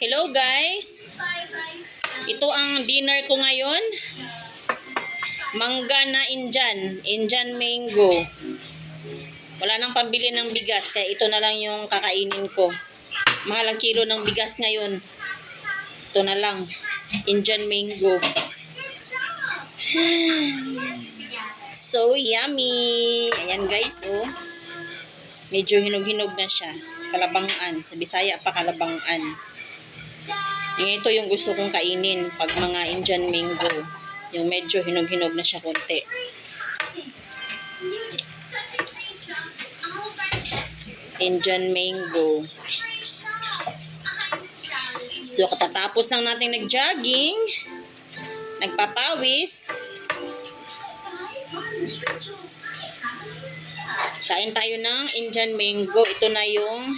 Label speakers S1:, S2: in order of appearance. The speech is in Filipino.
S1: Hello guys! Ito ang dinner ko ngayon. Mangga na Indian mango. Wala nang pambili ng bigas, kaya ito na lang yung kakainin ko. Mahal ang kilo ng bigas ngayon. Ito na lang, Indian mango. So yummy! Ayan guys, oh. Medyo hinog-hinog na siya. Kalabangan. Sa Bisaya pa kalabangan. Ito yung gusto kong kainin pag mga Indian mango. Yung medyo hinog-hinog na siya konti. Indian mango. So, katatapos lang natin nag-jogging, nagpapawis, kain tayo ng Indian mango. Ito na yung